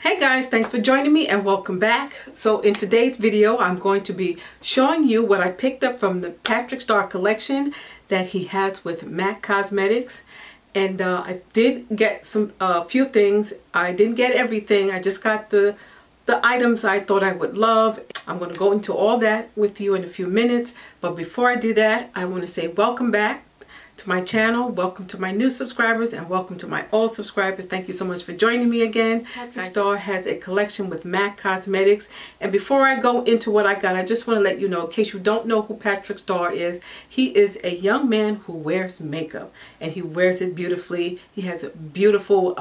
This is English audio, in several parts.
Hey guys, thanks for joining me and welcome back. So in today's video, I'm going to be showing you what I picked up from the Patrick Starr collection that he has with MAC Cosmetics. And I did get a few things. I didn't get everything. I just got the items I thought I would love. I'm going to go into all that with you in a few minutes. But before I do that, I want to say welcome back to my channel, welcome to my new subscribers, and welcome to my old subscribers. Thank you so much for joining me again. Patrick Starr has a collection with MAC Cosmetics, and before I go into what I got, I just want to let you know, in case you don't know who Patrick Starr is, he is a young man who wears makeup, and he wears it beautifully. He has beautiful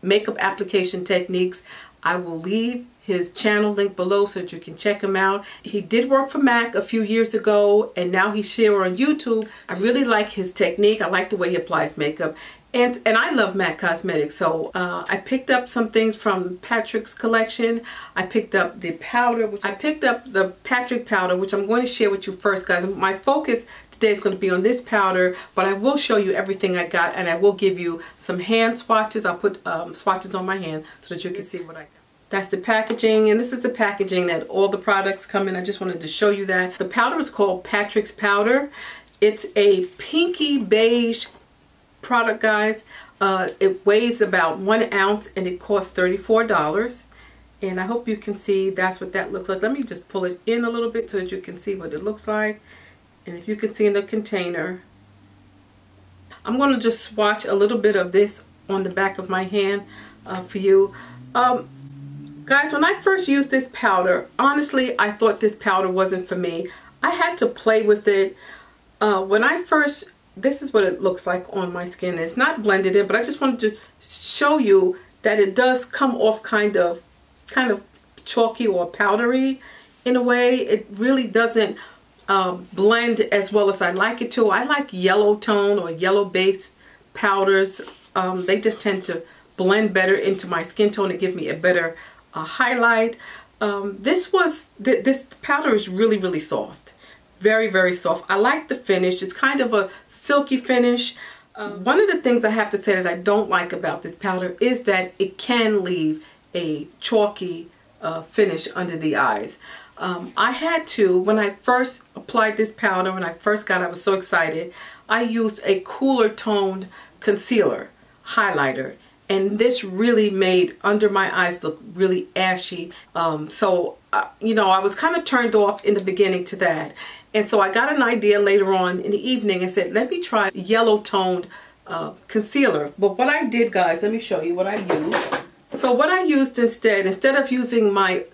makeup application techniques. I will leave his channel link below so that you can check him out. He did work for MAC a few years ago, and now he's here on YouTube. I really like his technique. I like the way he applies makeup, and I love MAC Cosmetics. So I picked up some things from Patrick's collection. I picked up the powder, I picked up the Patrick powder, which I'm going to share with you first, guys. My focus today is going to be on this powder, but I will show you everything I got, and I will give you some hand swatches. I'll put swatches on my hand so that you can see what I got. That's the packaging, and this is the packaging that all the products come in. I just wanted to show you that. The powder is called Patrick's Powder. It's a pinky beige product, guys. It weighs about 1 ounce and it costs $34. And I hope you can see that's what that looks like. Let me just pull it in a little bit so that you can see what it looks like. And if you can see in the container, I'm going to just swatch a little bit of this on the back of my hand for you. Guys, when I first used this powder, honestly, I thought this powder wasn't for me. I had to play with it. This is what it looks like on my skin. It's not blended in, but I just wanted to show you that it does come off kind of chalky or powdery in a way. It really doesn't blend as well as I like it to. I like yellow tone or yellow base powders. They just tend to blend better into my skin tone and give me a better highlight. This powder is really soft, very soft. I like the finish. It's kind of a silky finish. One of the things I have to say that I don't like about this powder is that it can leave a chalky finish under the eyes. I had to, when I first applied this powder, when I first got it, I was so excited. I used a cooler toned concealer highlighter, and this really made under my eyes look really ashy. You know, I was kind of turned off in the beginning to that. And so I got an idea later on in the evening and said, let me try yellow toned concealer. But what I did, guys, let me show you what I used. So what I used instead of using my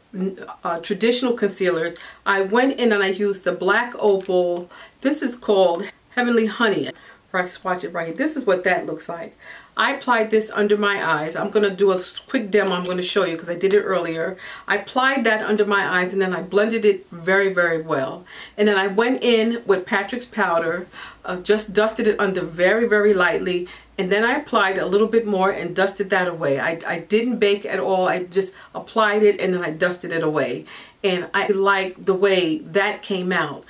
traditional concealers, I went in and I used the Black Opal. This is called Heavenly Honey. I swatch it right here. This is what that looks like. I applied this under my eyes. I'm going to do a quick demo. I'm going to show you because I did it earlier. I applied that under my eyes and then I blended it very well. And then I went in with Patrick's powder, just dusted it under very lightly. And then I applied a little bit more and dusted that away. I didn't bake at all. I just applied it and then I dusted it away. And I like the way that came out.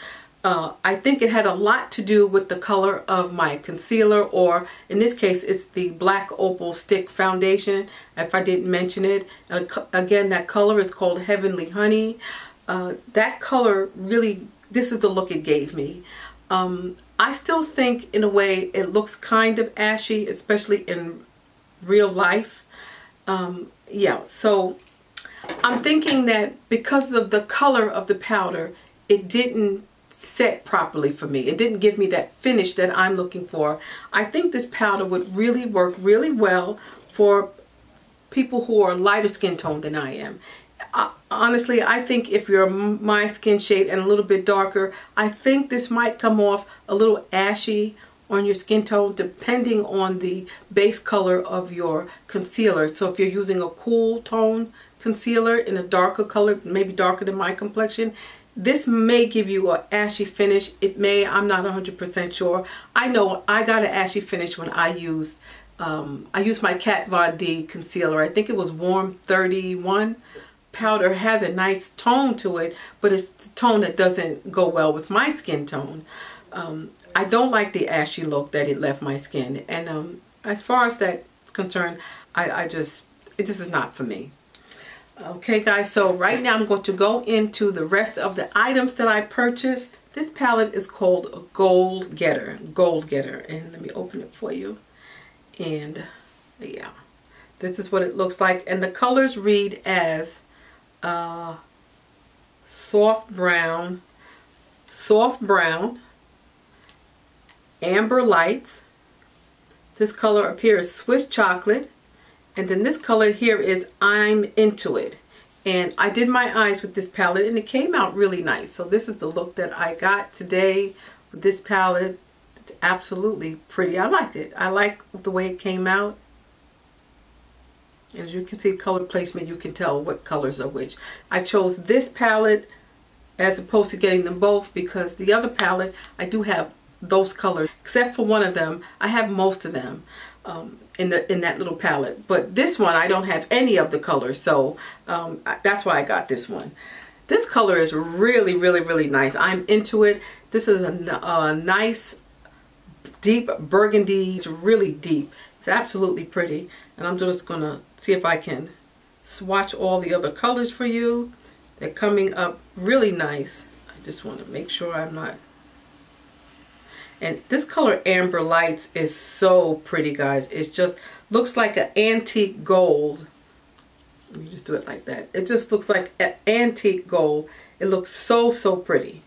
I think it had a lot to do with the color of my concealer, or in this case it's the Black Opal Stick Foundation, if I didn't mention it. Again, that color is called Heavenly Honey. That color really, this is the look it gave me. I still think in a way it looks kind of ashy, especially in real life. Yeah, so I'm thinking that because of the color of the powder, it didn't set properly for me. It didn't give me that finish that I'm looking for. I think this powder would really work really well for people who are lighter skin tone than I am. Honestly, I think if you're my skin shade and a little bit darker, I think this might come off a little ashy on your skin tone depending on the base color of your concealer. So if you're using a cool tone concealer in a darker color, maybe darker than my complexion, this may give you an ashy finish. It may, I'm not 100% sure. I know I got an ashy finish when I used my Kat Von D concealer. I think it was Warm 31. Powder has a nice tone to it, but it's the tone that doesn't go well with my skin tone. I don't like the ashy look that it left my skin. And as far as that's concerned, it just is not for me. Okay guys, so right now I'm going to go into the rest of the items that I purchased. This palette is called GoalGetter, and let me open it for you. And yeah, this is what it looks like, and the colors read as soft brown, amber lights. This color up here is Swiss chocolate, and then this color here is I'm Into It. And I did my eyes with this palette and it came out really nice. So this is the look that I got today with this palette. It's absolutely pretty. I liked it. I like the way it came out. As you can see, color placement, you can tell what colors are which. I chose this palette as opposed to getting them both because the other palette, I do have those colors. Except for one of them, I have most of them in that little palette. But this one, I don't have any of the colors, so that's why I got this one. This color is really, really, really nice. I'm Into It. This is a nice, deep burgundy. It's really deep. It's absolutely pretty. And I'm just going to see if I can swatch all the other colors for you. They're coming up really nice. I just want to make sure I'm not... And this color Amber Lights is so pretty, guys. It just looks like an antique gold. Let me just do it like that. It just looks like an antique gold. It looks so, so pretty.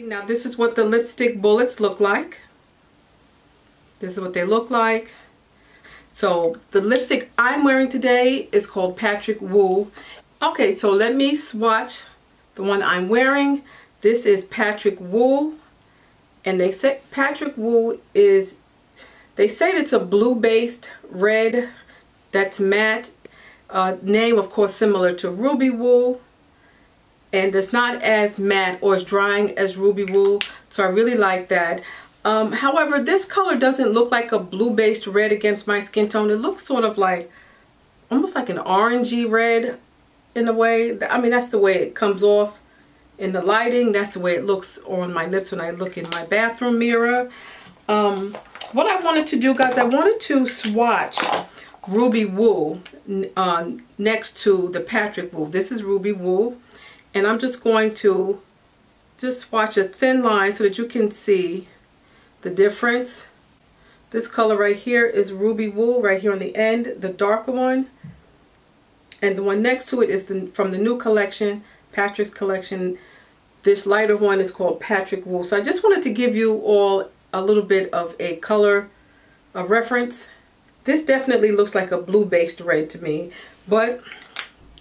Now this is what the lipstick bullets look like. This is what they look like. So the lipstick I'm wearing today is called Patrick Woo. Okay, so let me swatch the one I'm wearing. This is Patrick Woo. And they say Patrick Woo is, they say it's a blue-based red that's matte. Name, of course, similar to Ruby Woo. And it's not as matte or as drying as Ruby Woo. So I really like that. However, this color doesn't look like a blue-based red against my skin tone. It looks sort of like, almost like an orangey red in a way. I mean, that's the way it comes off. In the lighting, that's the way it looks on my lips when I look in my bathroom mirror. What I wanted to do, guys, I wanted to swatch Ruby Woo next to the Patrick Woo. This is Ruby Woo, and I'm just going to just swatch a thin line so that you can see the difference. This color right here is Ruby Woo, right here on the end, the darker one. And the one next to it is from the new collection, Patrick's collection. This lighter one is called Patrick Woo. So I just wanted to give you all a little bit of a color reference. This definitely looks like a blue-based red to me, but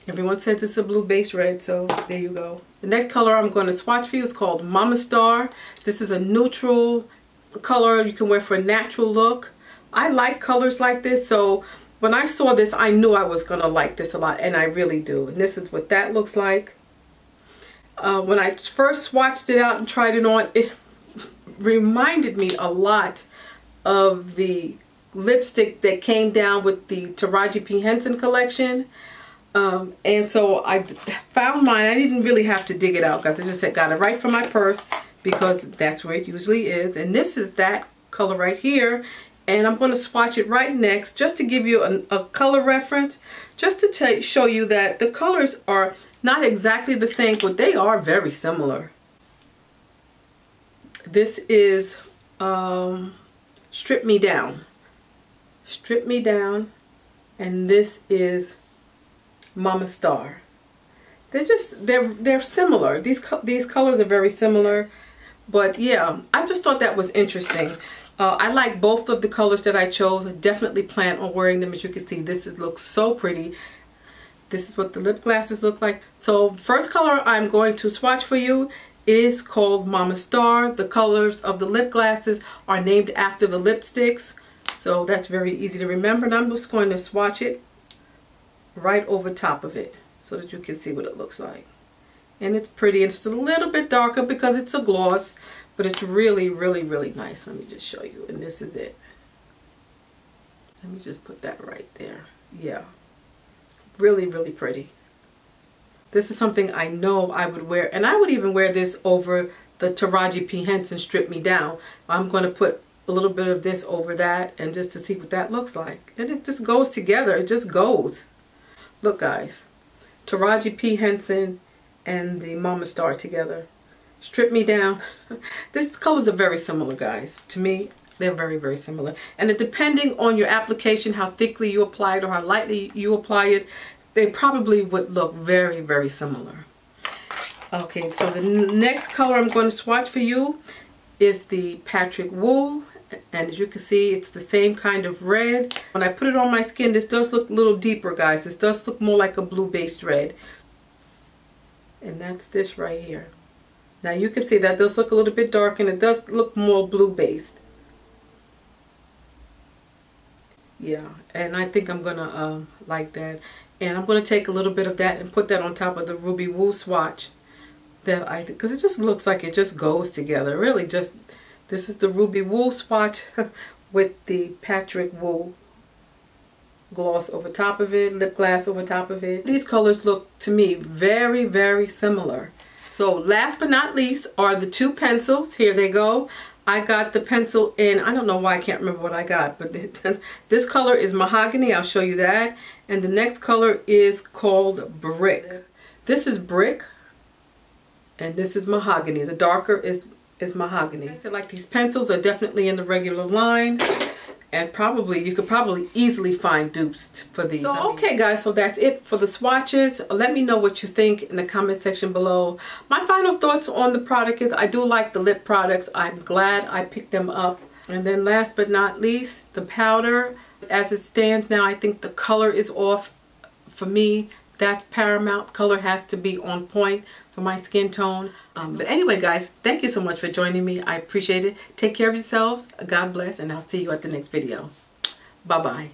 everyone says it's a blue-based red, so there you go. The next color I'm going to swatch for you is called Mama Starr. This is a neutral color you can wear for a natural look. I like colors like this, so when I saw this, I knew I was going to like this a lot, and I really do. And this is what that looks like. When I first swatched it out and tried it on, it reminded me a lot of the lipstick that came down with the Taraji P. Henson collection. And so I found mine. I didn't really have to dig it out, guys. I just got it right from my purse because that's where it usually is. And this is that color right here. And I'm going to swatch it right next just to give you a color reference, just to show you that the colors are not exactly the same, but they are very similar. This is Strip Me Down. Strip Me Down. And this is Mama Starr. They're similar. These colors are very similar. But yeah, I just thought that was interesting. I like both of the colors that I chose. I definitely plan on wearing them. As you can see, this looks so pretty. This is what the lip glasses look like. So first color I'm going to swatch for you is called Mama Starr. The colors of the lip glasses are named after the lipsticks. So that's very easy to remember. And I'm just going to swatch it right over top of it so that you can see what it looks like. And it's pretty. It's a little bit darker because it's a gloss, but it's really, really, really nice. Let me just show you. And this is it. Let me just put that right there. Yeah. Really, really pretty. This is something I know I would wear. And I would even wear this over the Taraji P. Henson Strip Me Down. I'm going to put a little bit of this over that and just to see what that looks like. And it just goes together. It just goes. Look guys, Taraji P. Henson and the Mama Starr together. Strip Me Down. These colors are very similar, guys. To me, they're very, very similar. And it, depending on your application, how thickly you apply it or how lightly you apply it, they probably would look very, very similar. Okay, so the next color I'm going to swatch for you is the Patrick Woo. And as you can see, it's the same kind of red. When I put it on my skin, this does look a little deeper, guys. This does look more like a blue-based red. And that's this right here. Now you can see that does look a little bit dark, and it does look more blue-based. Yeah, and I think I'm gonna like that. And I'm gonna take a little bit of that and put that on top of the Ruby Woo swatch. That because it just looks like it just goes together. Really, just this is the Ruby Woo swatch with the Patrick Woo gloss over top of it, lip glass over top of it. These colors look to me very, very similar. So last but not least are the two pencils. Here they go. I got the pencil in, I don't know why I can't remember what I got, but this color is Mahogany. I'll show you that. And the next color is called Brick. This is Brick and this is Mahogany. The darker is Mahogany. I said, like, these pencils are definitely in the regular line. And you could probably easily find dupes for these. So, okay guys, so that's it for the swatches. Let me know what you think in the comment section below. My final thoughts on the product is I do like the lip products. I'm glad I picked them up. And then last but not least, the powder. As it stands now, I think the color is off. For me, that's paramount. Color has to be on point for my skin tone. But anyway, guys, thank you so much for joining me. I appreciate it. Take care of yourselves. God bless, and I'll see you at the next video. Bye-bye.